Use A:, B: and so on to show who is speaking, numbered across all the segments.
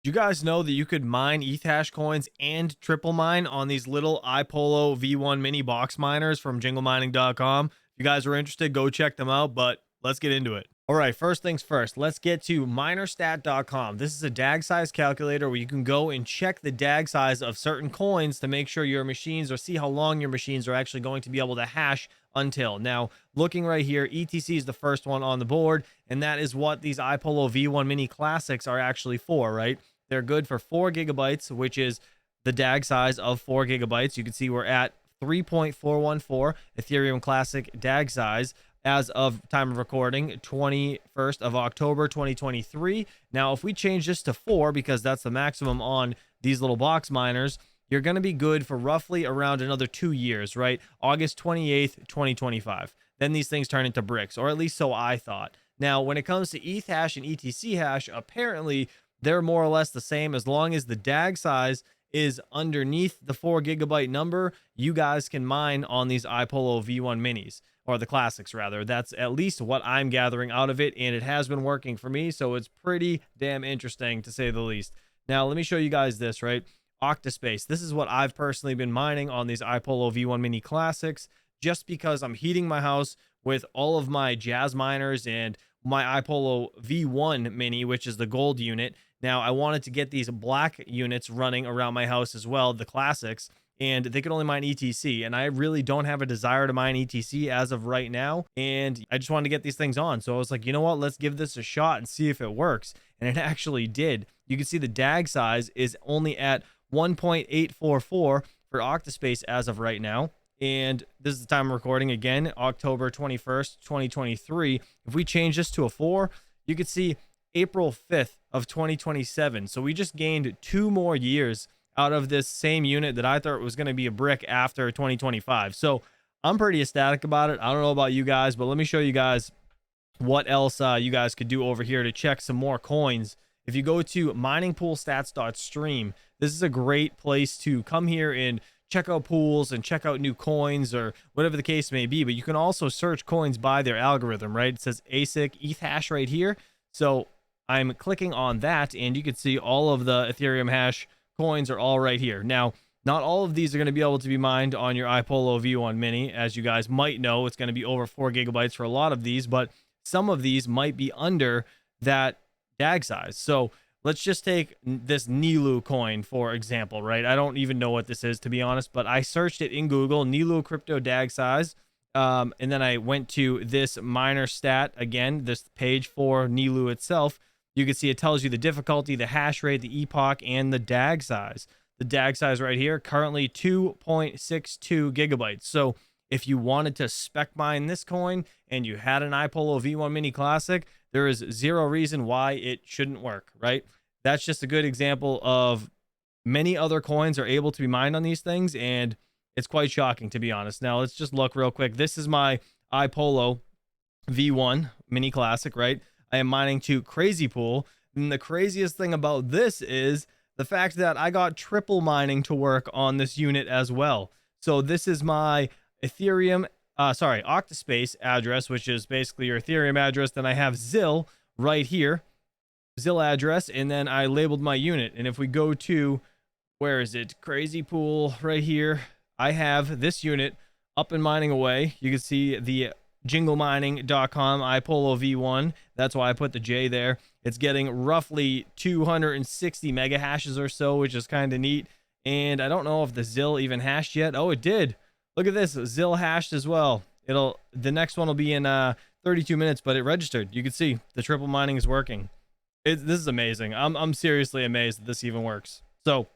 A: Do you guys know that you could mine ETH hash coins and triple mine on these little iPollo V1 mini box miners from jinglemining.com? If you guys are interested, go check them out, but let's get into it. All right, first things first, let's get to minerstat.com. This is a DAG size calculator where you can go and check the DAG size of certain coins to make sure your machines, or see how long your machines are actually going to be able to hash until. Now, looking right here, ETC is the first one on the board, and that is what these iPollo V1 mini classics are actually for, right? They're good for 4 gigabytes, which is the DAG size of 4 gigabytes. You can see we're at 3.414 Ethereum Classic DAG size as of time of recording, 21st of October 2023. Now, if we change this to 4, because that's the maximum on these little box miners, you're going to be good for roughly around another 2 years, right? August 28th, 2025. Then these things turn into bricks, or at least so I thought. Now, when it comes to ETH hash and ETC hash, apparently they're more or less the same. As long as the DAG size is underneath the 4 gigabyte number, you guys can mine on these iPollo V1 minis, or the classics rather. That's at least what I'm gathering out of it, and it has been working for me, so it's pretty damn interesting to say the least. Now, let me show you guys this, right? Octaspace. This is what I've personally been mining on these iPollo V1 mini classics, just because I'm heating my house with all of my Jazz miners and my iPollo V1 mini, which is the gold unit. Now, I wanted to get these black units running around my house as well, the classics, and they could only mine ETC, and I really don't have a desire to mine ETC as of right now, and I just wanted to get these things on. So I was like, you know what, let's give this a shot and see if it works, and it actually did. You can see the DAG size is only at 1.844 for Octaspace as of right now, and this is the time of recording, again, October 21st, 2023. If we change this to a 4, you can see April 5th of 2027. So we just gained 2 more years out of this same unit that I thought was going to be a brick after 2025. So I'm pretty ecstatic about it. I don't know about you guys, but let me show you guys what else you guys could do over here to check some more coins. If you go to miningpoolstats.stream, this is a great place to come here and check out pools and check out new coins, or whatever the case may be. But you can also search coins by their algorithm, right? It says ASIC ETH hash right here. So I'm clicking on that, and you can see all of the Ethereum hash coins are all right here. Now, not all of these are going to be able to be mined on your iPollo V1 mini. As you guys might know, it's going to be over 4 gigabytes for a lot of these, but some of these might be under that DAG size. So let's just take this NILU coin, for example, right? I don't even know what this is, to be honest, but I searched it in Google, NILU crypto DAG size. And then I went to this miner stat, again, this page for NILU itself. You can see it tells you the difficulty, the hash rate, the epoch, and the DAG size. The DAG size right here, currently 2.62 gigabytes. So if you wanted to spec mine this coin and you had an iPollo V1 mini classic, there is zero reason why it shouldn't work, right? That's just a good example of many other coins are able to be mined on these things, and it's quite shocking, to be honest. Now, let's just look real quick. This is my iPollo V1 mini classic, right? I am mining to Crazy Pool. And the craziest thing about this is the fact that I got triple mining to work on this unit as well. So this is my Ethereum, Octaspace address, which is basically your Ethereum address. Then I have ZIL right here, ZIL address, and then I labeled my unit. And if we go to, where is it? Crazy Pool right here. I have this unit up and mining away. You can see the jinglemining.com iPollo V1. That's why I put the J there. It's getting roughly 260 mega hashes or so, which is kind of neat. And I don't know if the ZIL even hashed yet. Oh, it did. Look at this. ZIL hashed as well. The next one will be in 32 minutes, but it registered. You can see the triple mining is working. This is amazing. I'm seriously amazed that this even works. So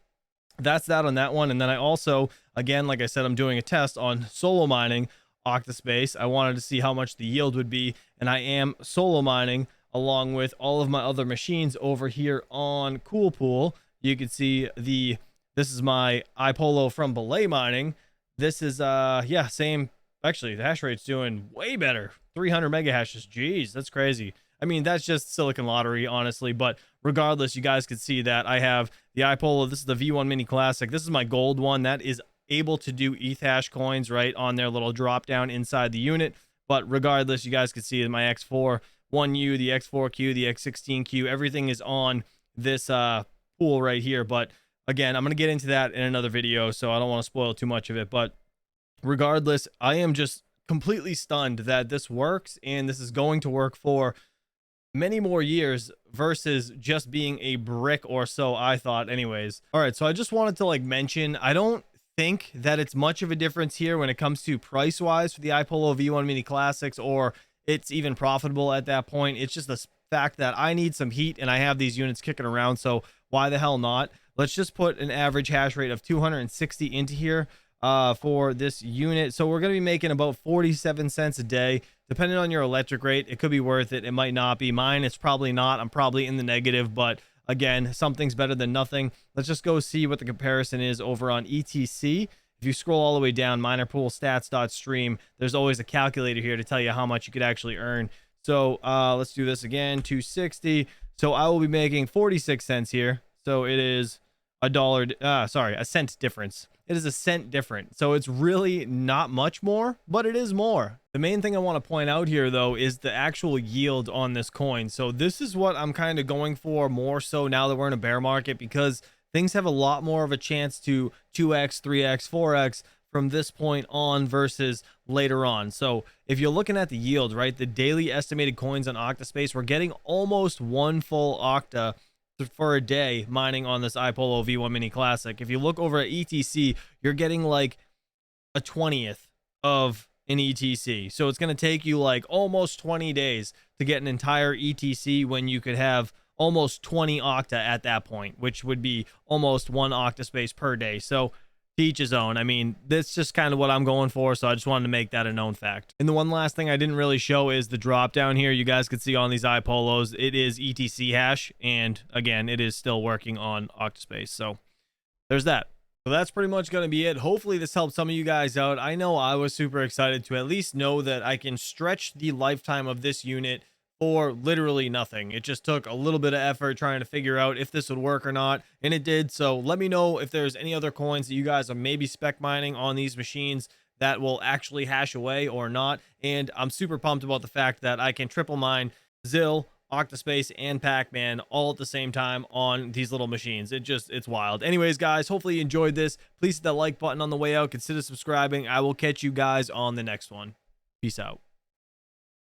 A: that's that on that one. And then I also, again, like I said, I'm doing a test on solo mining Octaspace. I wanted to see how much the yield would be, and I am solo mining along with all of my other machines over here on Cool Pool. You can see this is my iPollo from Belay Mining. This is yeah, same. Actually, the hash rate's doing way better. 300 mega hashes. Jeez, that's crazy. I mean, that's just Silicon Lottery, honestly. But regardless, you guys can see that I have the iPollo. This is the V1 Mini Classic. This is my gold one. That is able to do ETH hash coins right on their little drop down inside the unit. But regardless, you guys can see my X4 1U, the X4Q, the X16Q, everything is on this pool right here. But again, I'm going to get into that in another video, so I don't want to spoil too much of it. But regardless, I am just completely stunned that this works, and this is going to work for many more years versus just being a brick or so, I thought anyways. All right, so I just wanted to like mention, I don't think that it's much of a difference here when it comes to price wise for the iPollo V1 Mini Classics, or it's even profitable at that point. It's just the fact that I need some heat and I have these units kicking around, so why the hell not? Let's just put an average hash rate of 260 into here for this unit. So we're going to be making about 47 cents a day. Depending on your electric rate, it could be worth it, it might not be. Mine, it's probably not. I'm probably in the negative, but again, something's better than nothing. Let's just go see what the comparison is over on ETC. If you scroll all the way down, minerpoolstats.stream, there's always a calculator here to tell you how much you could actually earn. So let's do this again, 260. So I will be making 46 cents here. So it is a cent difference. It is a cent different. So it's really not much more, but it is more. The main thing I want to point out here, though, is the actual yield on this coin. So this is what I'm kind of going for more so now that we're in a bear market, because things have a lot more of a chance to 2x, 3x, 4x from this point on versus later on. So if you're looking at the yield, right, the daily estimated coins on Octaspace, we're getting almost one full Octa for a day mining on this iPollo V1 Mini Classic. If you look over at ETC, you're getting like a 20th of an ETC. So it's going to take you like almost 20 days to get an entire ETC when you could have almost 20 Octa at that point, which would be almost one Octaspace per day. So to each his own. I mean, that's just kind of what I'm going for, so I just wanted to make that a known fact. And the one last thing I didn't really show is the drop down here. You guys could see on these iPollos, it is ETC hash, and again, it is still working on Octaspace. So there's that. So that's pretty much going to be it. Hopefully this helped some of you guys out. I know I was super excited to at least know that I can stretch the lifetime of this unit for literally nothing. It just took a little bit of effort trying to figure out if this would work or not, and it did. So let me know if there's any other coins that you guys are maybe spec mining on these machines that will actually hash away or not. And I'm super pumped about the fact that I can triple mine Zill, Octaspace, and Pac-Man all at the same time on these little machines. It's wild. Anyways, guys, hopefully you enjoyed this. Please hit that like button on the way out. Consider subscribing. I will catch you guys on the next one. Peace out.